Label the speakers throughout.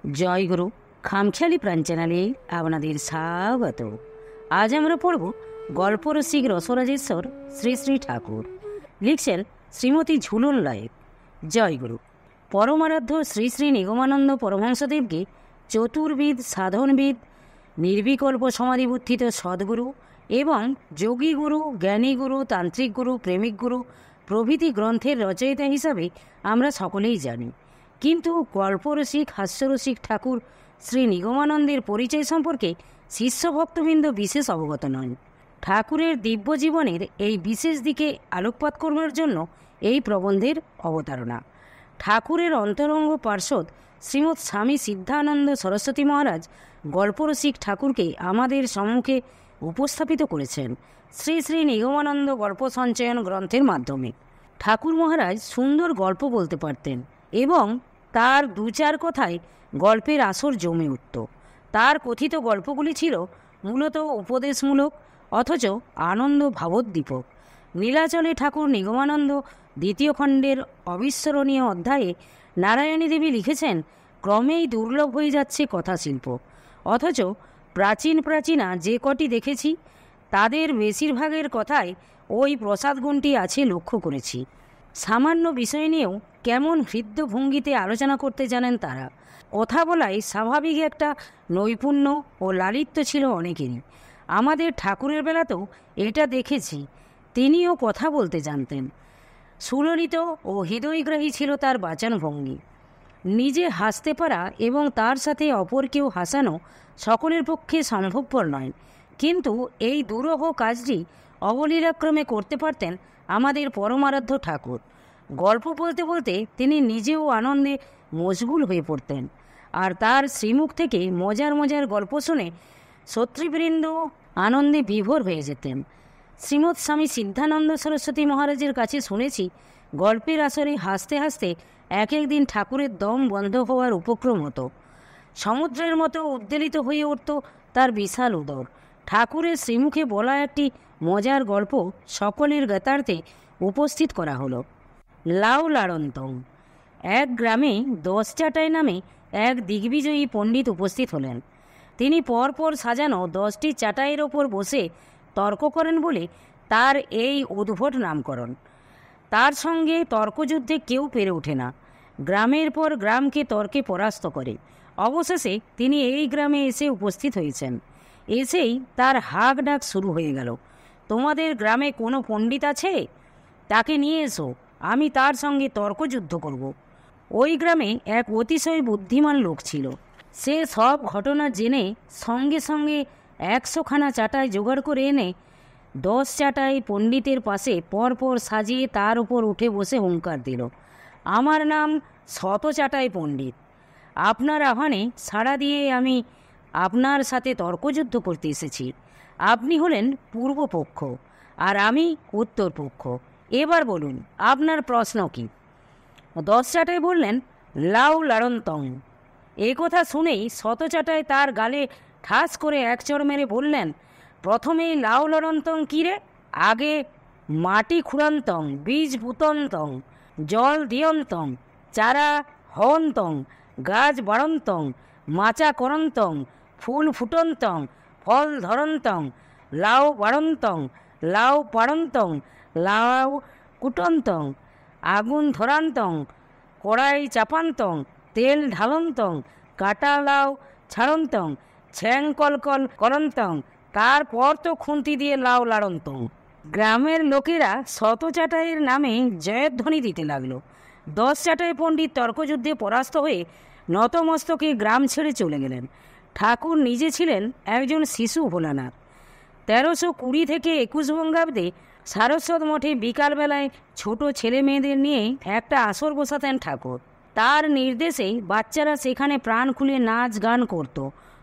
Speaker 1: জয়গুরু খামখেয়ালি প্রাণ চ্যানেলে আপনাদের স্বাগত। আজ আমরা পড়ব গল্পরসিক রসরাজেশ্বর শ্রী শ্রী ঠাকুর। লিখছেন শ্রীমতী ঝুলন লায়েক। জয়গুরু। পরমারাধ্য শ্রী শ্রী নিগমানন্দ পরমহংসদেবকে চতুর্বিদ, সাধনবিদ, নির্বিকল্প সমাধিবুদ্ধিত সদ্গুরু এবং যোগীগুরু, জ্ঞানীগুরু, তান্ত্রিক গুরু, প্রেমিক গুরু প্রভৃতি গ্রন্থের রচয়িতা হিসাবে আমরা সকলেই জানি। কিন্তু গল্পরসিক, হাস্যরসিক ঠাকুর শ্রী নিগমানন্দের পরিচয় সম্পর্কে শিষ্য ভক্তবৃন্দ বিশেষ অবগত নন। ঠাকুরের দিব্য জীবনের এই বিশেষ দিকে আলোকপাত করবার জন্য এই প্রবন্ধের অবতারণা। ঠাকুরের অন্তরঙ্গ পার্ষদ শ্রীমৎ স্বামী সিদ্ধানন্দ সরস্বতী মহারাজ গল্পরসিক ঠাকুরকে আমাদের সম্মুখে উপস্থাপিত করেছেন শ্রী শ্রী নিগমানন্দ গল্প সঞ্চয়ন গ্রন্থের মাধ্যমে। ঠাকুর মহারাজ সুন্দর গল্প বলতে পারতেন এবং তার দু চার কথায় গল্পের আসর জমে উঠত। তার কথিত গল্পগুলি ছিল মূলত উপদেশমূলক অথচ আনন্দ ভাবোদ্দীপক। নীলাচলে ঠাকুর নিগমানন্দ দ্বিতীয় খণ্ডের অবিস্মরণীয় অধ্যায়ে নারায়ণী দেবী লিখেছেন, ক্রমেই দুর্লভ হয়ে যাচ্ছে কথাশিল্প, অথচ প্রাচীনা যে কটি দেখেছি তাদের বেশিরভাগের কথায় ওই প্রসাদগুণটি আছে লক্ষ্য করেছি। সামান্য বিষয় নিয়েও কেমন হৃদ্য ভঙ্গিতে আলোচনা করতে জানেন তারা। কথা বলায় স্বাভাবিক একটা নৈপুণ্য ও লালিত্য ছিল অনেকেরই। আমাদের ঠাকুরের বেলাতেও এটা দেখেছি। তিনিও কথা বলতে জানতেন। সুললিত ও হৃদয়গ্রাহী ছিল তার বাচনভঙ্গি। নিজে হাসতে পারা এবং তার সাথে অপরকেও হাসানো সকলের পক্ষে সম্ভবপর নয়, কিন্তু এই দুরূহ কাজটি অবলীলাক্রমে করতে পারতেন আমাদের পরমারাধ্য ঠাকুর। গল্প বলতে বলতে তিনি নিজেও আনন্দে মশগুল হয়ে পড়তেন, আর তার শ্রীমুখ থেকে মজার মজার গল্প শুনে শ্রোতৃবৃন্দ আনন্দে বিভোর হয়ে যেতেন। শ্রীমৎ স্বামী সিদ্ধানন্দ সরস্বতী মহারাজের কাছে শুনেছি, গল্পের আসরে হাসতে হাসতে এক একদিন ঠাকুরের দম বন্ধ হওয়ার উপক্রম হতো। সমুদ্রের মতো উদ্বেলিত হয়ে উঠত তার বিশাল উদর। ঠাকুরের শ্রীমুখে বলা একটি মজার গল্প সকলের জ্ঞাতার্থে উপস্থিত করা হলো। লাউ লাড়ন্তং। এক গ্রামে 10 চাটাই নামে এক দিগ্বিজয়ী পণ্ডিত উপস্থিত হলেন। তিনি পরপর সাজানো 10টি চাটাইয়ের ওপর বসে তর্ক করেন বলে তার এই উদ্ভট নামকরণ। তার সঙ্গে তর্কযুদ্ধে কেউ পেরে ওঠে না। গ্রামের পর গ্রামকে তর্কে পরাস্ত করে অবশেষে তিনি এই গ্রামে এসে উপস্থিত হয়েছেন। এসেই তার হাঁক ডাক শুরু হয়ে গেল, তোমাদের গ্রামে কোনো পণ্ডিত আছে? তাকে নিয়ে এসো, আমি তার সঙ্গে তর্কযুদ্ধ করব। ওই গ্রামে এক অতিশয় বুদ্ধিমান লোক ছিল। সে সব ঘটনা জেনে সঙ্গে সঙ্গে 100খানা চাটাই জোগাড় করে এনে 10 চাটাই পণ্ডিতের পাশে পরপর সাজিয়ে তার উপর উঠে বসে হুঙ্কার দিল, আমার নাম শত চাটাই পণ্ডিত। আপনার আহ্বানে সাড়া দিয়ে আমি আপনার সাথে তর্কযুদ্ধ করতে এসেছি। আপনি হলেন পূর্বপক্ষ আর আমি উত্তরপক্ষ। এবার বলুন, আপনার প্রশ্ন কি? 10 চাটাই বললেন, লাউ লাড়ন্তং। এ কথা শুনেই শত চাটাই তার গালে ঠাস করে এক চড় মেরে বললেন, প্রথমেই লাউ লড়ন্তং কী রে? আগে মাটি খুঁড়ন্তং, বীজ পুতন্তং, জল দিয়ন্তং, চারা হন্তং, গাছ বাড়ন্তং, মাচা করন্তং, ফুল ফুটন্তং, ফল ধরন্তং, লাউ বাড়ন্তং, লাউ পাড়ন্তং, লাউ কুটন্তং, আগুন ধরান্তং, কড়াই চাপান্তং, তেল ঢালন্তং, কাটা লাউ ছাড়ন্তং, ছ্যাং কলকল করন্তং, তারপর তো খুন্তি দিয়ে লাউ লাড়ন্তং। গ্রামের লোকেরা শত চাটাইয়ের নামে জয়ধ্বনি দিতে লাগলো। 10 চাটাই পণ্ডিত তর্কযুদ্ধে পরাস্ত হয়ে নতমস্তকে গ্রাম ছেড়ে চলে গেলেন। ঠাকুর নিজে ছিলেন একজন শিশু ভোলানাথ। 1320 থেকে 21 বঙ্গাব্দে সারস্বত মঠে বিকালবেলায় ছোট ছেলে মেয়েদের নিয়ে একটা আসর বসাতেন ঠাকুর। তার নির্দেশে বাচ্চারা সেখানে প্রাণ খুলে নাচ গান করত,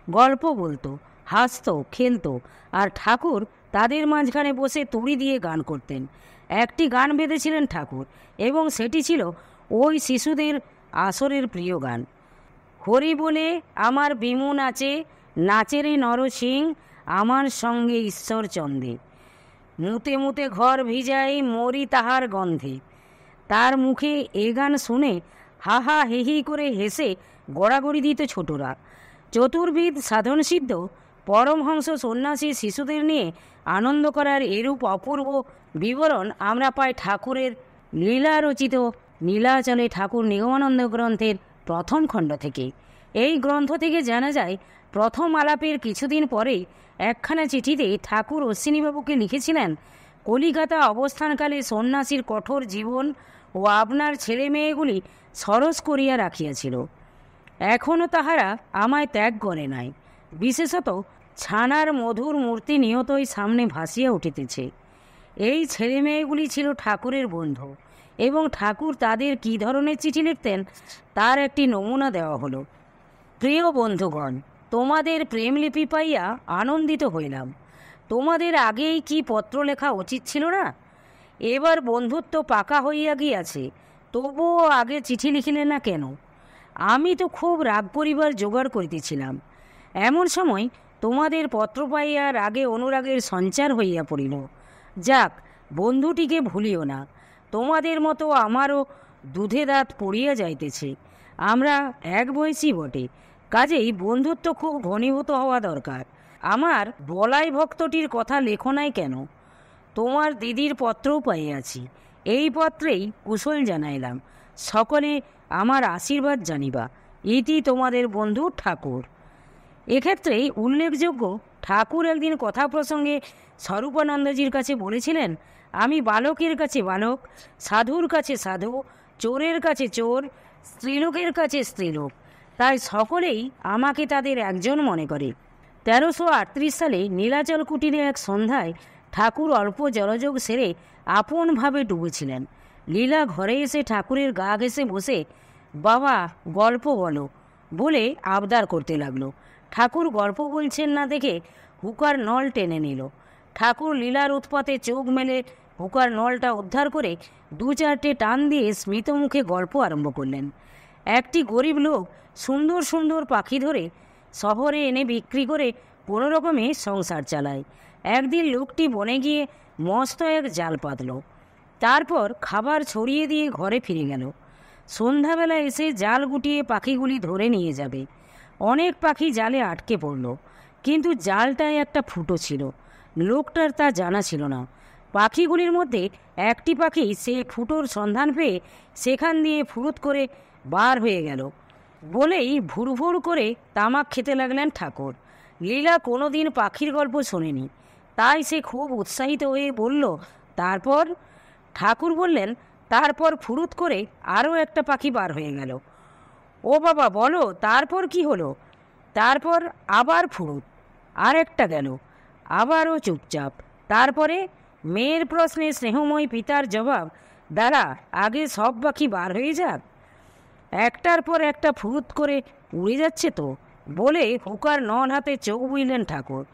Speaker 1: গল্প বলতো, হাসত, খেলত, আর ঠাকুর তাদের মাঝখানে বসে তুড়ি দিয়ে গান করতেন। একটি গান বেঁধেছিলেন ঠাকুর এবং সেটি ছিল ওই শিশুদের আসরের প্রিয় গান, হরি বলে আমার বিমু নাচে, নাচেরে নরসিং আমার সঙ্গে ঈশ্বর চন্দে, মুতে মুতে ঘর ভিজাই মরি তাহার গন্ধে। তার মুখে এ গান শুনে হা হা হি হি করে হেসে গড়াগড়ি দিত ছোটরা। চতুর্বিদ সাধনসিদ্ধ পরমহংস সন্ন্যাসী শিশুদের নিয়ে আনন্দ করার এরূপ অপূর্ব বিবরণ আমরা পাই ঠাকুরের লীলা রচিত নীলাচলে ঠাকুর নিগমানন্দ গ্রন্থের প্রথম খণ্ড থেকে। এই গ্রন্থ থেকে জানা যায়, প্রথম আলাপের কিছুদিন পরেই একখানা চিঠিতে ঠাকুর অশ্বিনীবাবুকে লিখেছিলেন, কলিকাতা অবস্থানকালে সন্ন্যাসীর কঠোর জীবন ও আপনার ছেলে মেয়েগুলি সরস করিয়া রাখিয়াছিল। এখনও তাহারা আমায় ত্যাগ করে নাই। বিশেষত ছানার মধুর মূর্তি নিয়তই সামনে ভাসিয়া উঠিতেছে। এই ছেলে মেয়েগুলি ছিল ঠাকুরের বন্ধু, এবং ঠাকুর তাদের কী ধরনের চিঠি লিখতেন তার একটি নমুনা দেওয়া হলো। প্রিয় বন্ধুগণ, তোমাদের প্রেমলিপি পাইয়া আনন্দিত হইলাম। তোমাদের আগেই কি পত্র লেখা উচিত ছিল না? এবার বন্ধুত্ব পাকা হইয়া গিয়াছে, তবুও আগে চিঠি লিখিলে না কেন? আমি তো খুব রাগ করিবার জোগাড় করিতেছিলাম। এমন সময় তোমাদের পত্র পাইয়া রাগে অনুরাগের সঞ্চার হইয়া পড়িল। যাক, বন্ধুটিকে ভুলিও না। তোমাদের মতো আমারও দুধে দাঁত পড়িয়া যাইতেছে। আমরা এক বয়সী বটে, কাজেই বন্ধুত্ব খুব ঘনীভূত হওয়া দরকার। আমার বলাই ভক্তটির কথা লেখো নাই কেন? তোমার দিদির পত্রও পাইয়াছি। এই পত্রেই কুশল জানাইলাম। সকলে আমার আশীর্বাদ জানিবা। ইতি তোমাদের বন্ধু ঠাকুর। এক্ষেত্রেই উল্লেখযোগ্য, ঠাকুর একদিন কথা প্রসঙ্গে স্বরূপানন্দজির কাছে বলেছিলেন, আমি বালকের কাছে বালক, সাধুর কাছে সাধু, চোরের কাছে চোর, স্ত্রীলোকের কাছে স্ত্রীলোক। তাই সকলেই আমাকে তাদের একজন মনে করে। 1338 সালে নীলাচল কুটিরে এক সন্ধ্যায় ঠাকুর অল্প জলযোগ সেরে আপনভাবে ডুবেছিলেন। লীলা ঘরে এসে ঠাকুরের গা ঘেঁষে বসে, বাবা গল্প বলো বলে আবদার করতে লাগলো। ঠাকুর গল্প বলছেন না দেখে হুকার নল টেনে নিল। ঠাকুর লীলার উৎপাতে চোখ মেলে হুকার নলটা উদ্ধার করে 2-4টে টান দিয়ে স্মিত মুখে গল্প আরম্ভ করলেন। একটি গরিব লোক সুন্দর সুন্দর পাখি ধরে শহরে এনে বিক্রি করে কোনো রকমে সংসার চালায়। একদিন লোকটি বনে গিয়ে মস্ত এক জাল পাতল, তারপর খাবার ছড়িয়ে দিয়ে ঘরে ফিরে গেল। সন্ধ্যাবেলা এসে জাল গুটিয়ে পাখিগুলি ধরে নিয়ে যাবে। অনেক পাখি জালে আটকে পড়ল, কিন্তু জালটায় একটা ফুটো ছিল। লোকটার তা জানা ছিল না। পাখিগুলির মধ্যে একটি পাখি সে ফুটোর সন্ধান পেয়ে সেখান দিয়ে ফুরুত করে বার হয়ে গেল বলেই ভুরভুর করে তামাক খেতে লাগলেন ঠাকুর। লীলা কোনো দিন পাখির গল্প শোনেনি, তাই সে খুব উৎসাহিত হয়ে বলল, তারপর? ঠাকুর বললেন, তারপর ফুরুত করে আরও একটা পাখি বার হয়ে গেল। ও বাবা, বলো তারপর কি হলো? তারপর আবার ফুরুত, আর একটা গেল, আবারও চুপচাপ। তারপরে মেয়ের প্রশ্নে স্নেহময় পিতার জবাব, দাঁড়া, আগে সব পাখি বার হয়ে যাক, একটার পর একটা ফুরুত করে উড়ে যাচ্ছে তো, বলে হুকার নল হাতে চোখ বুঝলেন ঠাকুর।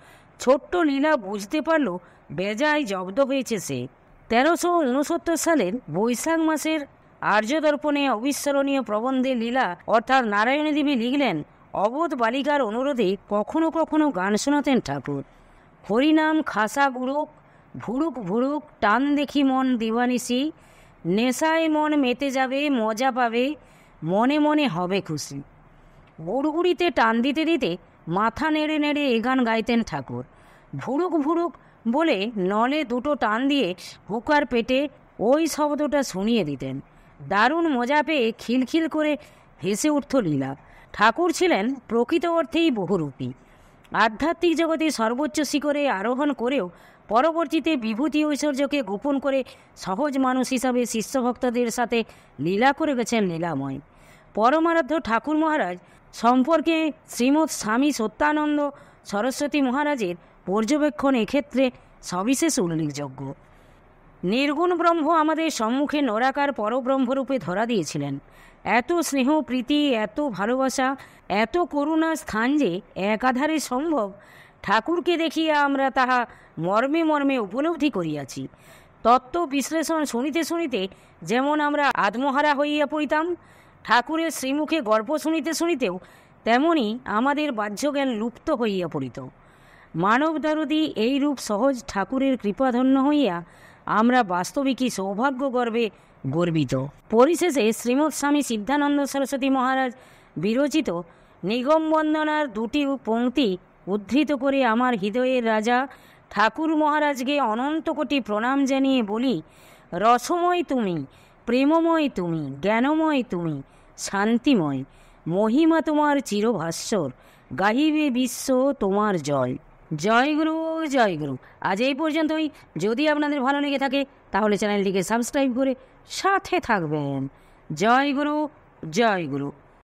Speaker 1: ছোট্ট লীলা বুঝতে পারল বেজায় জব্দ হয়েছে সে। 1369 সালের বৈশাখ মাসের আর্যদর্পণে অবিস্মরণীয় প্রবন্ধে লীলা অর্থাৎ নারায়ণী দেবী লিখলেন, অবোধ বালিকার অনুরোধে কখনো কখনো গান শোনাতেন ঠাকুর। হরিনাম খাসা গুরুক, ভুরুক ভুরুক, টান দেখি মন দিবানিসি, নেশায় মন মেতে যাবে, মজা পাবে, মনে মনে হবে খুশি। গুড়গুড়িতে টান দিতে দিতে মাথা নেড়ে নেড়ে এ গান গাইতেন ঠাকুর। ভুরুক ভুরুক বলে নলে দুটো টান দিয়ে হুকার পেটে ওই শব্দটা শুনিয়ে দিতেন। দারুণ মজা পেয়ে খিলখিল করে হেসে উঠত লীলা। ঠাকুর ছিলেন প্রকৃত অর্থেই বহুরূপী। আধ্যাত্মিক জগতে সর্বোচ্চ শিখরে আরোহণ করেও পরবর্তীতে বিভূতি ঐশ্বর্যকে গোপন করে সহজ মানুষ হিসাবে শিষ্যভক্তদের সাথে লীলা করে গেছেন লীলাময়। পরমারাধ্য ঠাকুর মহারাজ সম্পর্কে শ্রীমৎ স্বামী সত্যানন্দ সরস্বতী মহারাজের পর্যবেক্ষণ এক্ষেত্রে সবিশেষ উল্লেখযোগ্য। নির্গুণ ব্রহ্ম আমাদের সম্মুখে নরাকার পরব্রহ্মরূপে ধরা দিয়েছিলেন। এত স্নেহ প্রীতি, এত ভালোবাসা, এত করুণার স্থান যে একাধারে সম্ভব, ঠাকুরকে দেখিয়া আমরা তাহা মর্মে মর্মে উপলব্ধি করিয়াছি। তত্ত্ব বিশ্লেষণ শুনিতে শুনিতে যেমন আমরা আত্মহারা হইয়া পড়িতাম, ঠাকুরের শ্রীমুখে গল্প শুনিতে শুনিতেও তেমনি আমাদের বাহ্যজ্ঞান লুপ্ত হইয়া পড়িত। মানবদরদী এইরূপ সহজ ঠাকুরের কৃপাধন্য হইয়া আমরা বাস্তবিকই সৌভাগ্য গর্বে গর্বিত। পরিশেষে শ্রীমৎ স্বামী সিদ্ধানন্দ সরস্বতী মহারাজ বিরচিত নিগম বন্দনার দুটি পংক্তি উদ্ধৃত করে আমার হৃদয়ের রাজা ঠাকুর মহারাজকে অনন্ত কোটি প্রণাম জানিয়ে বলি, রসময় তুমি, প্রেমময় তুমি, জ্ঞানময় তুমি, শান্তিময়, মহিমা তোমার চিরভাস্বর, গাহিবে বিশ্ব তোমার জয়। জয় গুরু, জয় গুরু। আজ এই পর্যন্তই। যদি আপনাদের ভালো লেগে থাকে তাহলে চ্যানেলটিকে সাবস্ক্রাইব করে সাথে থাকবেন। জয় গুরু, জয় গুরু।